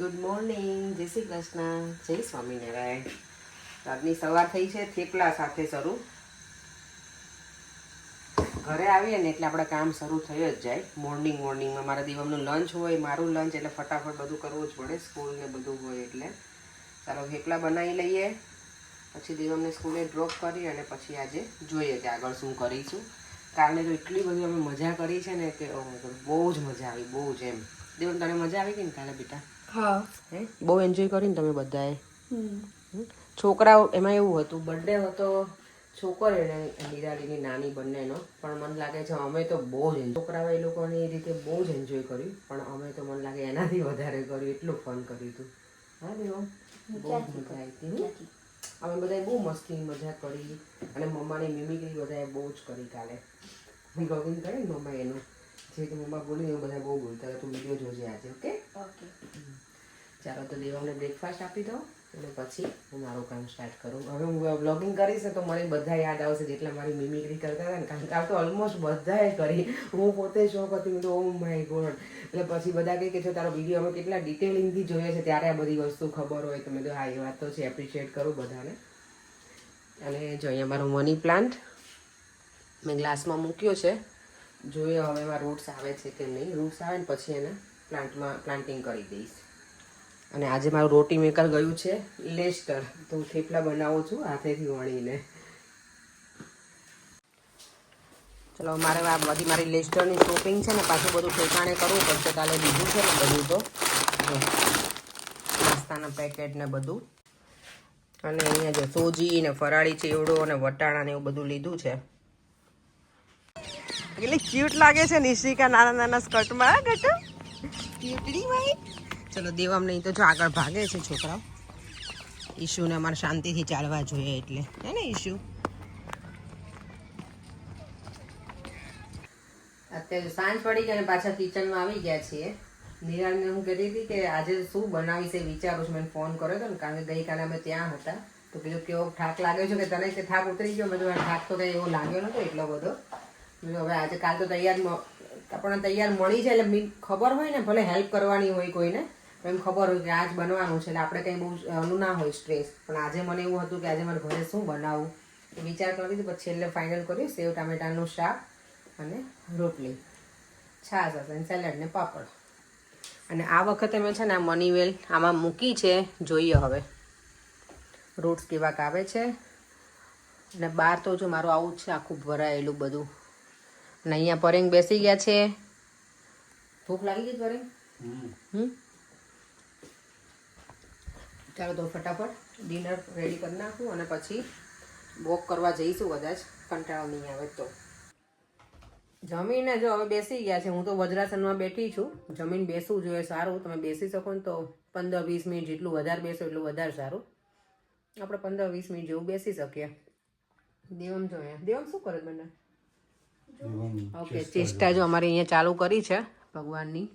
Good morning, જય શ્રી કૃષ્ણ, જય સ્વામિનારાયણ. આજની સવાર થઈ છે થેપલા સાથે શરૂ. ઘરે આવીએ ને એટલે આપણે કામ શરૂ થઈ જ જાય. મોર્નિંગમાં મારા દિવસનું લંચ હોય, મારું લંચ, એટલે ફટાફટ બધું કરવું જ પડે. સ્કૂલ ને બધું હોય એટલે ચાલો થેપલા બનાવી લઈએ, પછી દિવસને સ્કૂલે ડ્રોપ કરી અને પછી આજે જોઈએ કે આગળ શું કરીશું. કાલે તો એટલી બધી અમે મજા કરી છે ને કે બહુ જ મજા આવી, બહુ જ. એમ દિવસ તને મજા આવી ગઈ ને કાલે બેટા? હા, હે બહુ એન્જોય કરીને તમે બધાએ. છોકરાઓ એમાં એવું હતું, બર્થડે હતો છોકરી અને નિરાલીની નાની બંનેનો, પણ મને લાગે છે અમે તો બહુ જ છોકરાઓ એ લોકોની રીતે બહુ જ એન્જોય કર્યું, પણ અમે તો મને લાગે એનાથી વધારે કર્યું, એટલું ફન કર્યું હતું. હા દેવો, બહુ જ મજા આવી હતી. અમે બધાએ બહુ મસ્તી મજા કરી અને મમ્માની મિમિક્રી બધાએ બહુ જ કરી કાલે. બ્લોગિંગ કરે ને મમ્મા એનું, જે કે મમ્મા બોલી એવું બધા બહુ બોલતા હતા. તું વિડીયો જોજે આજે, ઓકે? ઓકે. ચાલો તો દેવાને બ્રેકફાસ્ટ આપી દો અને પછી હું મારું કામ સ્ટાર્ટ કરું. હવે હું બ્લોગિંગ કરીશ ને તો મને બધા યાદ આવશે જેટલા મારી મિમિક્રી કરતા હતા ને, કારણ કે આ તો ઓલમોસ્ટ બધાએ કરી. હું પોતે શોખ હતી, તો ઓ માય ગોડ. એટલે પછી બધા કહે કે જો તારો વિડીયો અમે કેટલા ડિટેલિંગથી જોઈએ છે, ત્યારે આ બધી વસ્તુ ખબર હોય. તો મેં તો હા, એ વાત તો છે, એપ્રિશિએટ કરું બધાને. અને જો અહીંયા મારો મની પ્લાન્ટ મેં ગ્લાસમાં મૂક્યો છે. જોઈએ હવે એમાં રૂટ્સ આવે છે કે નહીં. રૂટ્સ આવે ને પછી એને પ્લાન્ટિંગ કરી દઈશ. અને આજે મારું રોટી મેકર ગયું છે લેસ્ટર, તો હું થેપલા બનાવું છું હાથેથી વણીને. ચલો, મારે આ બધી મારી લેસ્ટરની શોપિંગ છે ને, પાછું બધું ઠેકાણે કરવું પડશે. કાલે લીધું છે ને બધું, તો જો નાસ્તાના પેકેટ ને બધું. અને અહીંયા જો સોજી ને ફરાળી ચેવડો અને વટાણા ને એવું બધું લીધું છે. કેટલી ક્યુટ લાગે છે નિશિકા નાના નાના સ્કર્ટમાં. ક્યુટડી ભાઈ. ચલો, દેવામ નહીં તો જો આગળ ભાગે છે છોકરાઓ. ઈશુને અમારે શાંતિથી ચાલવા જોઈએ એટલે, હે ને ઈશુ? અત્યારે સાંજ પડી ગઈ અને પાછા કિચનમાં આવી ગયા છીએ. નિરાળને હું કહેતી હતી કે આજે શું બનાવીશ એ વિચારું છું. મેં ફોન કર્યો હતો ને, કારણ કે ગઈકાલે અમે ત્યાં હતા. તો કીધું કેવો થાક લાગ્યો છે, કે તને કે થાક ઉતરી ગયો? બધું થાક તો કંઈ એવો લાગ્યો નતો એટલો બધો. હવે આજે કાલ તો આપણને તૈયાર મળી જાય એટલે ખબર હોય ને, ભલે હેલ્પ કરવાની હોય કોઈને, એમ ખબર હોય કે આજ બનવાનું છે, એટલે આપણે કંઈ બહુ ઓલું ના હોય સ્ટ્રેસ. પણ આજે મને એવું હતું કે આજે મારે ઘરે શું બનાવવું એ વિચાર કરી દીધું. પછી છેલ્લે ફાઇનલ કર્યું સેવ ટામેટાનું શાક અને રોટલી, છાશ હશે, સેલેડ ને પાપડ. અને આ વખતે મેં છે ને આ મનીવેલ આમાં મૂકી છે. જોઈએ હવે રૂટ્સ કેવાક આવે છે. અને બહાર તો જો મારું આવું જ છે, આખું ભરાયેલું બધું. અને અહીંયા પરેંગ બેસી ગયા છે. ભૂખ લાગી ગઈ પરેંગ? ચાલો તો ફટાફટ ડિનર રેડી કરી નાખું અને પછી વોક કરવા જઈશું કદાચ, કંટાળો નહીં આવે તો. જમીને જો હવે બેસી ગયા છે. હું તો વજ્રાસનમાં બેઠી છું. જમીન બેસવું જોઈએ, સારું. તમે બેસી શકો ને તો 15-20 મિનિટ જેટલું વધારે બેસો એટલું વધારે સારું. આપણે 15-20 મિનિટ જેવું બેસી શકીએ. દેવમ જોઈએ. દેવમ શું કરે મને? ઓકે, ચેષ્ટા જો અમારે અહીંયા ચાલુ કરી છે ભગવાનની.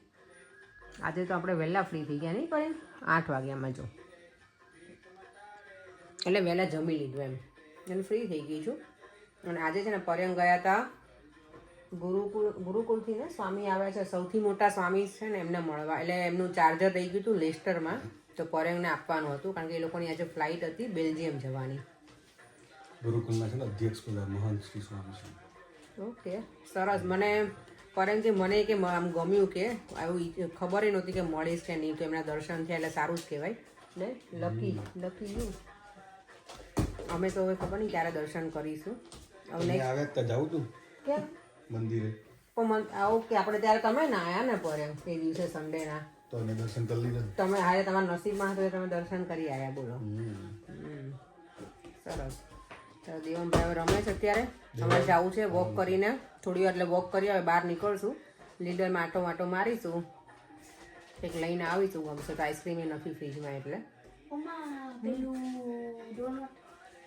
આજે તો આપણે વહેલા ફ્રી થઈ ગયા નહીં, પણ 8 વાગ્યામાં જો, એટલે વહેલા જમી લીધું એમ, એટલે ફ્રી થઈ ગઈ છું. અને આજે છે ને પર્યંગ ગયા હતા ગુરુકુળથી ને સ્વામી આવ્યા છે, સૌથી મોટા સ્વામી છે ને, એમને મળવા. એટલે એમનું ચાર્જર રહી ગયું હતું લેસ્ટરમાં, તો પર્યંગને આપવાનું હતું, કારણ કે એ લોકોની આજે ફ્લાઇટ હતી બેલ્જિયમ જવાની. ગુરુકુલના છે ને અધ્યક્ષ બધા મહંત શ્રી સ્વામી છે. ઓકે, સરસ. મને પરેમજી મને કે આમ ગમ્યું, કે આવું ખબર નહોતી કે મળીશ કે નહીં, તો એમના દર્શન થયા એટલે સારું જ કહેવાય ને. Lucky you. અમે તો હવે ખબર નહીં ક્યારે દર્શન કરીશું. હવે આવે તો જાઉં તું કેમ મંદિરે? ઓકે, આપણે ત્યારે તમે ના આવ્યા ને પરેમ એ દિવસે સન્ડેના, તો અમે દર્શન કરી લીધા. તમે હારે તમારા નસીબમાં હતો, તમે દર્શન કરી આવ્યા. બોલો, સરસ. દેવમભાઈ રમે છે અત્યારે. અમારે જવું છે વોક કરીને, થોડી વાર એટલે વોક કરી હવે બહાર નીકળશું. લીડરમાં આટો મારીશું, કંઈક લઈને આવીશું. ગમશે તો આઈસ્ક્રીમ એ નથી ફ્રીજમાં, એટલે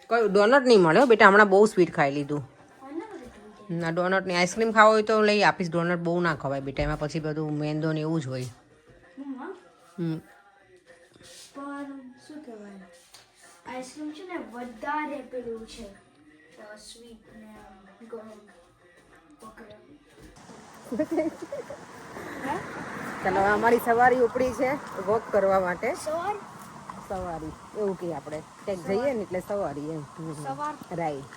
કયું ડોનટ નહીં મળે બેટા. હમણાં બહુ સ્વીટ ખાઈ લીધું. ના, ડોનટની આઈસ્ક્રીમ ખાવો હોય તો લઈ આપીશ. ડોનટ બહુ ના ખવાય બેટા, એમાં પછી બધું મેંદો ને એવું જ હોય. શું કહેવાય, આઈસ્ક્રીમ છે ને વધારે પેલું છે, સ્વીટ ને ગરમ પકડે. ચાલો હવે અમારી સવારી ઉપડી છે વોક કરવા માટે. સવાર સવારી એવું કહીએ આપણે ક્યાંક જઈએ ને એટલે સવારી એમ. સવાર રાઈટ.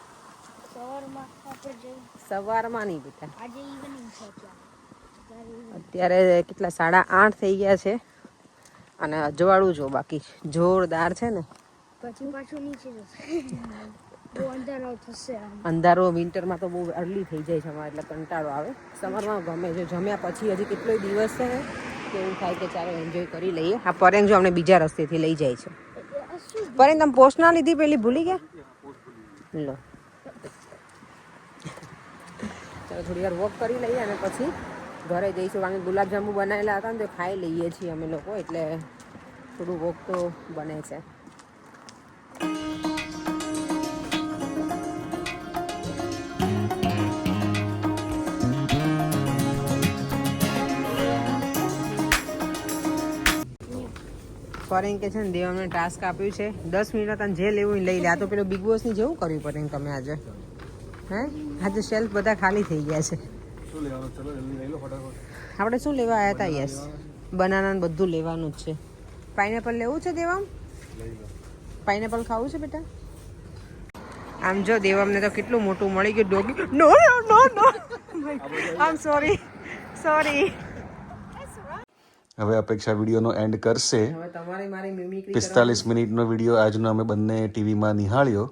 સવારમાં આપણે જઈએ. સવારમાં નહીં બેટા, આજે ઇવનિંગ છે અત્યારે. અત્યારે કેટલા 8:30 થઈ ગયા છે અને અજવાળું જો બાકી જોરદાર છે ને. પછી પાછું નીચે જશે. બહુ અંધારો થશે આમ. અંધારો વિન્ટરમાં તો બહુ અર્લી થઈ જાય છે અમારે એટલે કંટાળો આવે. સમરમાં ગમે છે, જમ્યા પછી હજી કેટલોય દિવસ છે ને કે એવું થાય કે ચાલો એન્જોય કરી લઈએ. આ પરેંગ જો અમને બીજા રસ્તેથી લઈ જાય છે. પરેંગ તમે પોસ્ટ ના લીધી પેલી ભૂલી ગયા? લો ચાલો થોડી વાર વોક કરી લઈએ અને પછી ઘરે જઈશું. કારણ કે ગુલાબજાંબુ બનાવેલા હતા ને તો ખાઈ લઈએ છીએ અમે લોકો, એટલે થોડું વોક તો બને છે. પરેંગ કે છે ને દેવ અમને ટાસ્ક આપ્યું છે 10 મિનિટ તને જે લેવું એ લઈ લે. આ તો પેલો બિગ બોસ ની જેવું કર્યું પરેંગ તમે આજે. હે આજે શેલ્ફ બધા ખાલી થઈ ગયા છે. શું લેવાનું? ચલો જલ્દી લઈ લો ફટાફટ. આપણે શું લેવા આવ્યા હતા? યસ, બનાના બધું લેવાનું જ છે. પાઇનેપલ લેવું છે દેવામ? લઈ લો. પાઇનેપલ ખાવું છે બેટા? આમ જો દેવામને તો કેટલું મોટું મળી ગયું ડોગી. નો નો નો આમ સોરી. હવે અપેક્ષા વિડીયોનો એન્ડ કરશે. હવે તમારે મારી મિમિક્રી 45 મિનિટનો વિડીયો આજનો અમે બંને ટીવીમાં નિહાળ્યો.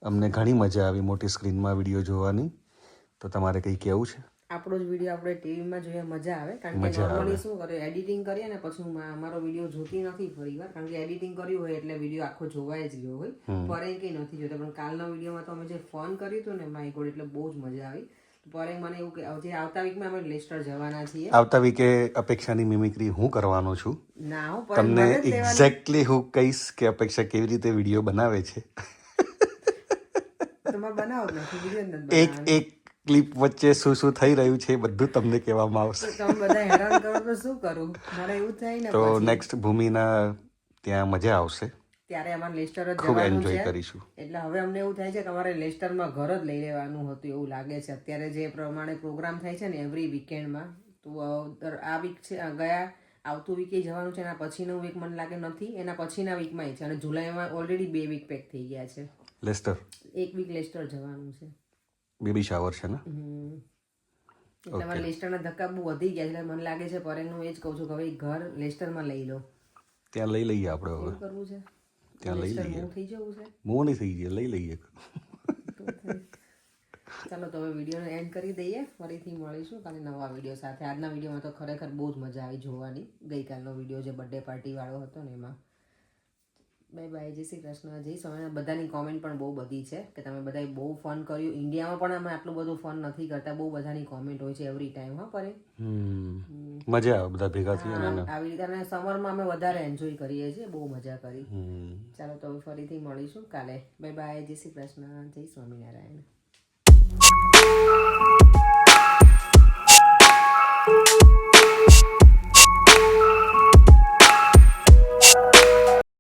અમને ઘણી મજા આવી મોટી સ્ક્રીનમાં વિડીયો જોવાની. તો તમારે કંઈ કહેવું છે? આપણો જ વિડીયો આપણે ટીવીમાં જોઈએ મજા આવે. કારણ કે નોર્મલી શું કરે એડિટિંગ કરીએ ને પછી અમારો વિડીયો જોતી નથી ફરી વાર. કારણ કે એડિટિંગ કર્યું હોય એટલે વિડીયો આખો જોવાય જ ગયો હોય. પરેંગ કંઈ નથી જોતા. પણ કાલના વિડીયોમાં તો અમે જે ફન કર્યું હતું ને માય ગોડ, એટલે બહુ જ મજા આવી. પરેંગ મને એવું કે જે આવતા વીકમાં અમે લેસ્ટર જવાના છીએ. આવતા વીકે અપેક્ષાની મિમિક્રી હું કરવાનો છું. ના હું તમને એક્ઝેક્ટલી હું કહીશ કે અપેક્ષા કેવી રીતે વિડીયો બનાવે છે. તમારે બનાવો જ નથી વિડીયો જ નથી એક એક ક્લિપ વચ્ચે શું શું થઈ રહ્યું છે એ બધું તમને કહેવામાં આવશે. તમે બધા હેરાન કરો તો શું કરું? મારે એવું થાય ને તો નેક્સ્ટ ભૂમિના ત્યાં મજા આવશે. ત્યારે અમારે લેસ્ટર જ ખૂબ જવાનું એન્જોય છે. કરીશું. એટલે હવે અમને એવું થાય છે કે અમારે લેસ્ટરમાં ઘર જ લઈ લેવાનું હતું એવું લાગે છે. અત્યારે જે પ્રમાણે પ્રોગ્રામ થાય છે ને એવરી વીકેન્ડમાં, તો આ વીક છે ગયા આવતું વીકે જવાનું છે. એના પછીનું વીક મને લાગે નથી, એના પછીના વીકમાં છે. અને જુલાઈમાં ઓલરેડી 2 વીક પેક થઈ ગયા છે. લેસ્ટર 1 વીક લેસ્ટર જવાનું છે. બેબી શાવર છે ને? એટલે અમારે લેસ્ટરના ધક્કા બહુ વધી ગયા છે. એટલે મને લાગે છે પરેંગનું એ જ કહું છું કે હવે ઘર લેસ્ટરમાં લઈ લો. ત્યાં લઈ લઈએ આપણે હવે. શું કરવું છે? ત્યાં લઈ લેસ્ટર લઈએ. મૂવ થઈ જવું છે. મૂવ નહીં થઈ જાય, લઈ લઈએ. ચાલો તો હવે વિડીયોને એન્ડ કરી દઈએ. ફરીથી મળીશું કાલે નવા વિડીયો સાથે. આજના વિડીયોમાં તો ખરેખર બહુ જ મજા આવી જોવાની. ગઈકાલનો વિડીયો જે બર્થડે પાર્ટી વાળો હતો ને એમાં. બાય બાય, જય શ્રી કૃષ્ણ, જય સ્વામિનારાયણ. બધાની કોમેન્ટ પણ બહુ બધી છે કે તમે બધાએ બહુ ફન કર્યું. ઇન્ડિયામાં પણ અમે આટલું બધું ફન નથી કરતા. બહુ બધાની કોમેન્ટ હોય છે એવરી ટાઈમ. હા પરે મજા આવે બધા ભેગા થઈએ ને. આવી રીતે અને સમરમાં અમે વધારે એન્જોય કરીએ છીએ. બહુ મજા કરી. ચાલો તો ફરીથી મળીશું કાલે. બાય બાય, જય શ્રી કૃષ્ણ, જય સ્વામિનારાયણ.